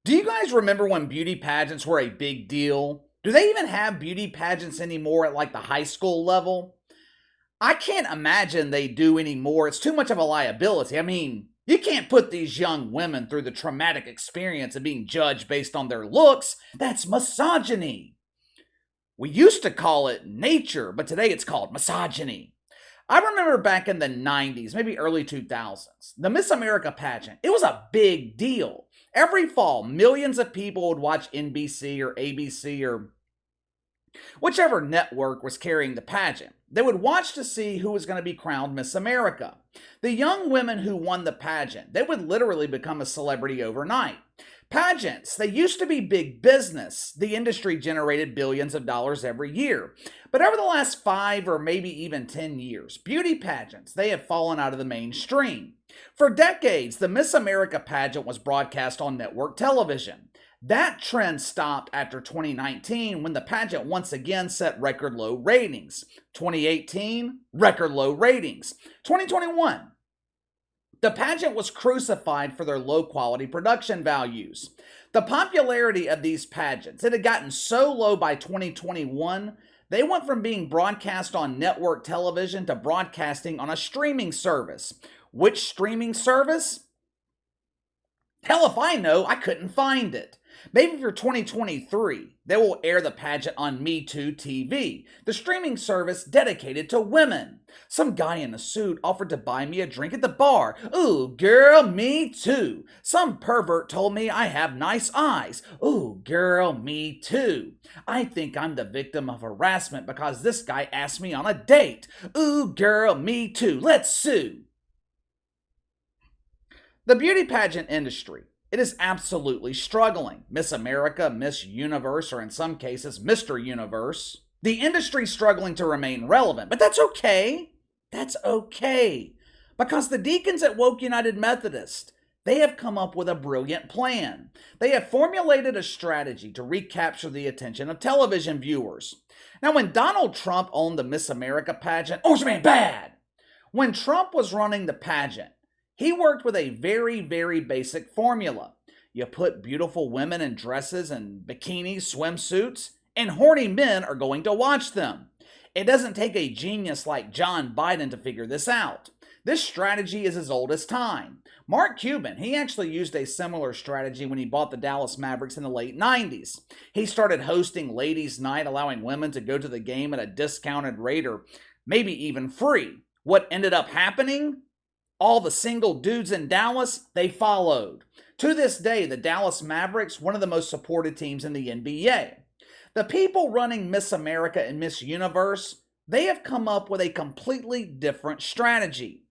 Do you guys remember when beauty pageants were a big deal? Do they even have beauty pageants anymore at like the high school level? I can't imagine they do anymore. It's too much of a liability. I mean, you can't put these young women through the traumatic experience of being judged based on their looks. That's misogyny. We used to call it nature, but today it's called misogyny. I remember back in the 90s, maybe early 2000s, the Miss America pageant, it was a big deal. Every fall, millions of people would watch NBC or ABC or whichever network was carrying the pageant. They would watch to see who was going to be crowned Miss America. The young women who won the pageant, they would literally become a celebrity overnight. Pageants, they used to be big business. The industry generated billions of dollars every year. But over the last 5 or maybe even 10 years, beauty pageants, they have fallen out of the mainstream. For decades, the Miss America pageant was broadcast on network television. That trend stopped after 2019 when the pageant once again set record low ratings. 2018, record low ratings. 2021, the pageant was crucified for their low-quality production values. The popularity of these pageants, it had gotten so low by 2021, they went from being broadcast on network television to broadcasting on a streaming service. Which streaming service? Hell if I know, I couldn't find it. Maybe for 2023, they will air the pageant on Me Too TV, the streaming service dedicated to women. Some guy in a suit offered to buy me a drink at the bar. Ooh, girl, me too. Some pervert told me I have nice eyes. Ooh, girl, me too. I think I'm the victim of harassment because this guy asked me on a date. Ooh, girl, me too. Let's sue. The beauty pageant industry, it is absolutely struggling. Miss America, Miss Universe, or in some cases, Mr. Universe. The industry's struggling to remain relevant, but that's okay. That's okay. Because the deacons at Woke United Methodist, they have come up with a brilliant plan. They have formulated a strategy to recapture the attention of television viewers. Now, when Donald Trump owned the Miss America pageant, Orange Man bad! When Trump was running the pageant, he worked with a very, very basic formula. You put beautiful women in dresses and bikinis, swimsuits, and horny men are going to watch them. It doesn't take a genius like John Biden to figure this out. This strategy is as old as time. Mark Cuban, he actually used a similar strategy when he bought the Dallas Mavericks in the late 90s. He started hosting ladies' night, allowing women to go to the game at a discounted rate or maybe even free. What ended up happening? All the single dudes in Dallas, they followed. To this day, the Dallas Mavericks, one of the most supported teams in the NBA. The people running Miss America and Miss Universe, they have come up with a completely different strategy.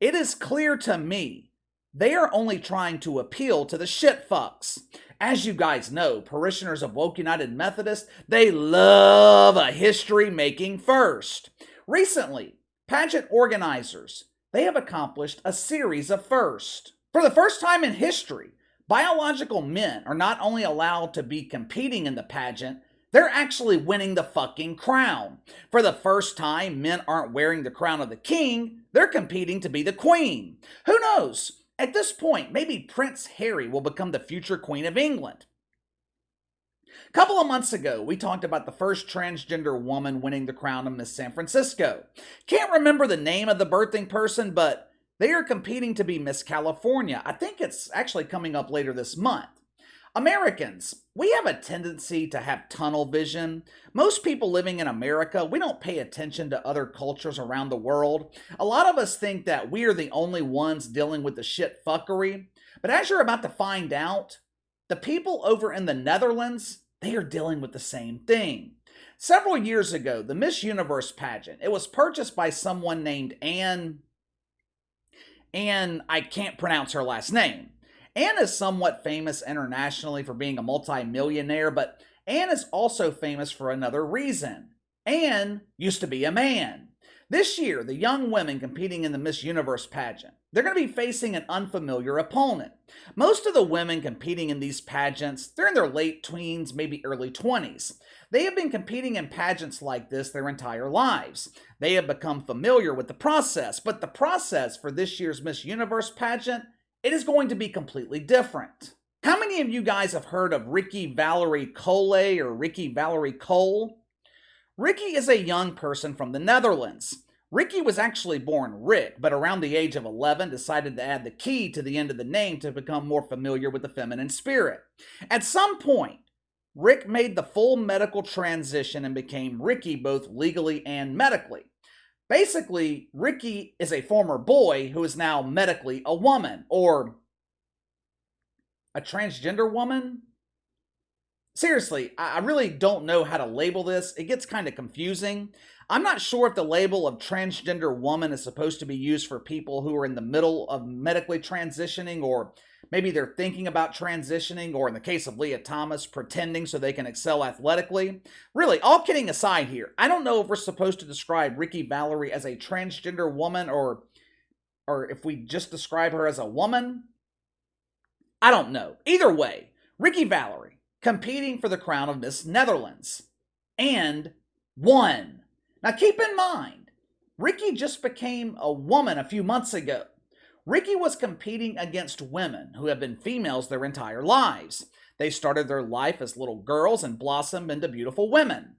It is clear to me, they are only trying to appeal to the shit fucks. As you guys know, parishioners of Woke United Methodist, they love a history-making first. Recently, pageant organizers, they have accomplished a series of firsts. For the first time in history, biological men are not only allowed to be competing in the pageant, they're actually winning the fucking crown. For the first time, men aren't wearing the crown of the king, they're competing to be the queen. Who knows? At this point, maybe Prince Harry will become the future Queen of England. A couple of months ago, we talked about the first transgender woman winning the crown of Miss San Francisco. Can't remember the name of the birthing person, but they are competing to be Miss California. I think it's actually coming up later this month. Americans, we have a tendency to have tunnel vision. Most people living in America, we don't pay attention to other cultures around the world. A lot of us think that we are the only ones dealing with the shit fuckery. But as you're about to find out, the people over in the Netherlands, they are dealing with the same thing. Several years ago, the Miss Universe pageant, it was purchased by someone named Anne, I can't pronounce her last name. Anne is somewhat famous internationally for being a multi-millionaire, but Anne is also famous for another reason. Anne used to be a man. This year, the young women competing in the Miss Universe pageant, they're going to be facing an unfamiliar opponent. Most of the women competing in these pageants, they're in their late teens, maybe early 20s. They have been competing in pageants like this their entire lives. They have become familiar with the process, but the process for this year's Miss Universe pageant, it is going to be completely different. How many of you guys have heard of Rikkie Valerie Kolle or Rikkie Valerie Kolle? Rikkie is a young person from the Netherlands. Rikkie was actually born Rick, but around the age of 11 decided to add the key to the end of the name to become more familiar with the feminine spirit. At some point, Rick made the full medical transition and became Rikkie both legally and medically. Basically, Rikkie is a former boy who is now medically a woman, or a transgender woman? Seriously, I really don't know how to label this. It gets kind of confusing. I'm not sure if the label of transgender woman is supposed to be used for people who are in the middle of medically transitioning, or maybe they're thinking about transitioning, or in the case of Leah Thomas, pretending so they can excel athletically. Really, all kidding aside here, I don't know if we're supposed to describe Rikkie Valerie as a transgender woman, or if we just describe her as a woman. I don't know. Either way, Rikkie Valerie competing for the crown of Miss Netherlands and won. Now keep in mind, Rikkie just became a woman a few months ago. Rikkie was competing against women who have been females their entire lives. They started their life as little girls and blossomed into beautiful women.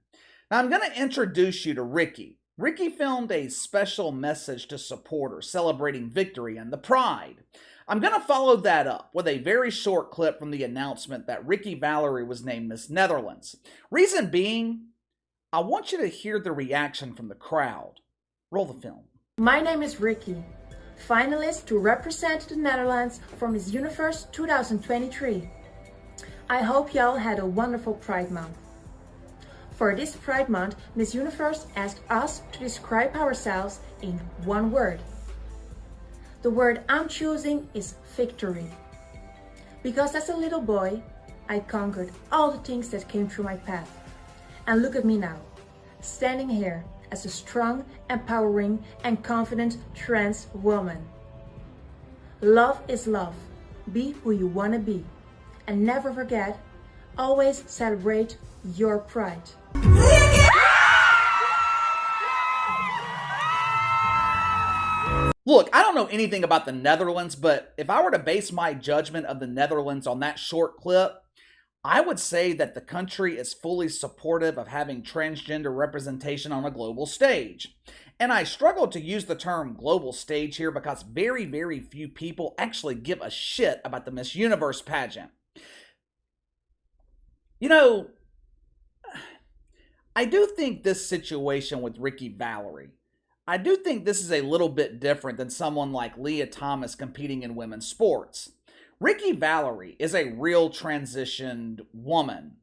Now I'm going to introduce you to Rikkie. Rikkie filmed a special message to supporters celebrating victory and the pride. I'm going to follow that up with a very short clip from the announcement that Rikkie Valerie was named Miss Netherlands. Reason being, I want you to hear the reaction from the crowd. Roll the film. My name is Rikkie, finalist to represent the Netherlands for Miss Universe 2023. I hope y'all had a wonderful Pride Month. For this Pride Month, Miss Universe asked us to describe ourselves in one word. The word I'm choosing is victory. Because as a little boy, I conquered all the things that came through my path. And look at me now, standing here as a strong, empowering, and confident trans woman. Love is love. Be who you want to be. And never forget, always celebrate your pride. Look, I don't know anything about the Netherlands, but if I were to base my judgment of the Netherlands on that short clip, I would say that the country is fully supportive of having transgender representation on a global stage. And I struggle to use the term global stage here because very, very few people actually give a shit about the Miss Universe pageant. You know, I do think this situation with Rikkie Valerie, I do think this is a little bit different than someone like Leah Thomas competing in women's sports. Rikkie Valerie is a real transitioned woman.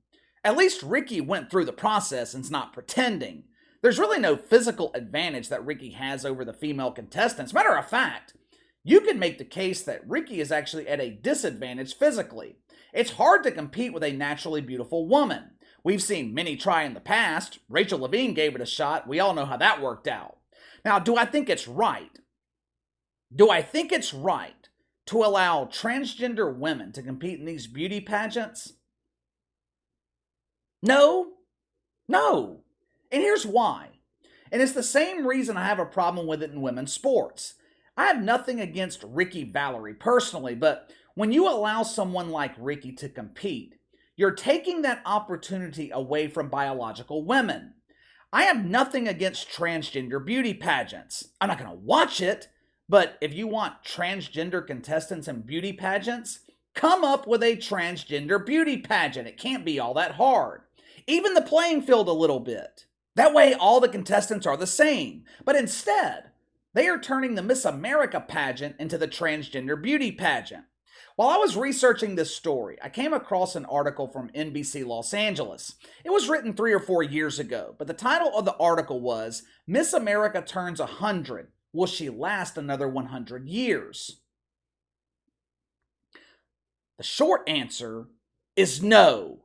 At least Rikkie went through the process and's not pretending. There's really no physical advantage that Rikkie has over the female contestants. Matter of fact, you could make the case that Rikkie is actually at a disadvantage physically. It's hard to compete with a naturally beautiful woman. We've seen many try in the past. Rachel Levine gave it a shot. We all know how that worked out. Now, do I think it's right? Do I think it's right to allow transgender women to compete in these beauty pageants? No. No. And here's why. And it's the same reason I have a problem with it in women's sports. I have nothing against Rikkie Valerie personally, but when you allow someone like Rikkie to compete, you're taking that opportunity away from biological women. I have nothing against transgender beauty pageants. I'm not going to watch it, but if you want transgender contestants in beauty pageants, come up with a transgender beauty pageant. It can't be all that hard. Even the playing field a little bit. That way all the contestants are the same. But instead, they are turning the Miss America pageant into the transgender beauty pageant. While I was researching this story, I came across an article from NBC Los Angeles. It was written 3 or 4 years ago, but the title of the article was, Miss America Turns 100. Will she last another 100 years? The short answer is no.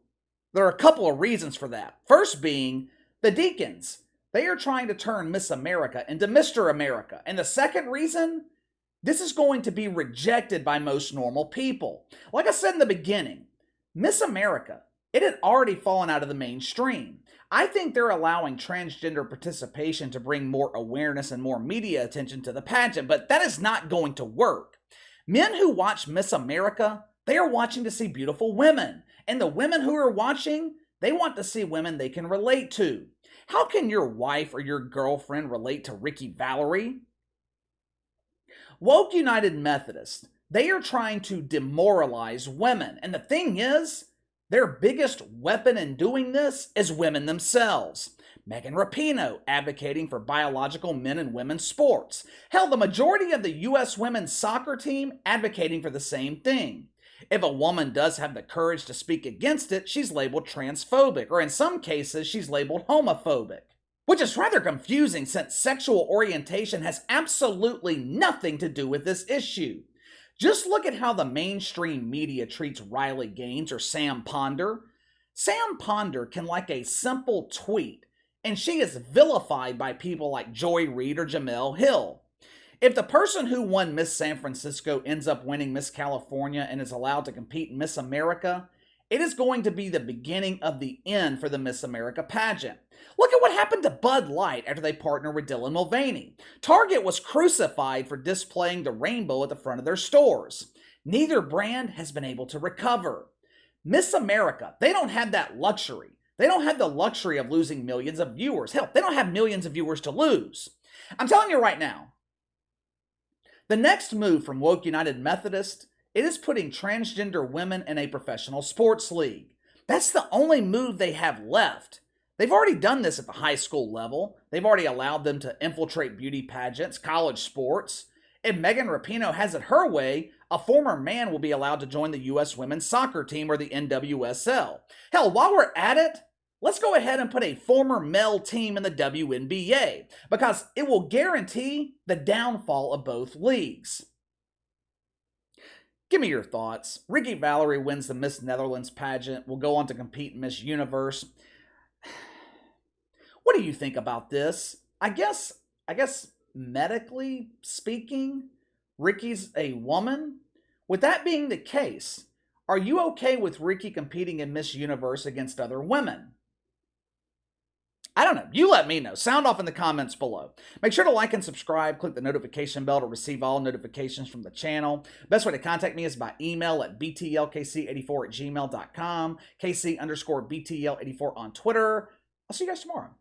There are a couple of reasons for that. First being, the Deacons. They are trying to turn Miss America into Mr. America. And the second reason, this is going to be rejected by most normal people. Like I said in the beginning, Miss America, it had already fallen out of the mainstream. I think they're allowing transgender participation to bring more awareness and more media attention to the pageant, but that is not going to work. Men who watch Miss America, They are watching to see beautiful women. And the women who are watching, they want to see women they can relate to. How can your wife or your girlfriend relate to Rikkie Valerie? Woke United Methodist, they are trying to demoralize women. And the thing is, their biggest weapon in doing this is women themselves. Megan Rapinoe advocating for biological men and women's sports. Hell, the majority of the U.S. women's soccer team advocating for the same thing. If a woman does have the courage to speak against it, she's labeled transphobic, or in some cases, she's labeled homophobic. Which is rather confusing since sexual orientation has absolutely nothing to do with this issue. Just look at how the mainstream media treats Riley Gaines or Sam Ponder. Sam Ponder can like a simple tweet, and she is vilified by people like Joy Reid or Jamel Hill. If the person who won Miss San Francisco ends up winning Miss California and is allowed to compete in Miss America, it is going to be the beginning of the end for the Miss America pageant. Look at what happened to Bud Light after they partnered with Dylan Mulvaney. Target was crucified for displaying the rainbow at the front of their stores. Neither brand has been able to recover. Miss America, they don't have that luxury. They don't have the luxury of losing millions of viewers. Hell, they don't have millions of viewers to lose. I'm telling you right now, the next move from Woke United Methodist, it is putting transgender women in a professional sports league. That's the only move they have left. They've already done this at the high school level. They've already allowed them to infiltrate beauty pageants, college sports. If Megan Rapinoe has it her way, a former man will be allowed to join the U.S. women's soccer team or the NWSL. Hell, while we're at it, let's go ahead and put a former male team in the WNBA because it will guarantee the downfall of both leagues. Give me your thoughts. Rikkie Valerie wins the Miss Netherlands pageant, will go on to compete in Miss Universe. What do you think about this? I guess medically speaking, Rickie's a woman. With that being the case, are you okay with Rikkie competing in Miss Universe against other women? I don't know. You let me know. Sound off in the comments below. Make sure to like and subscribe. Click the notification bell to receive all notifications from the channel. Best way to contact me is by email at btlkc84@gmail.com, KC_BTL84 on Twitter. I'll see you guys tomorrow.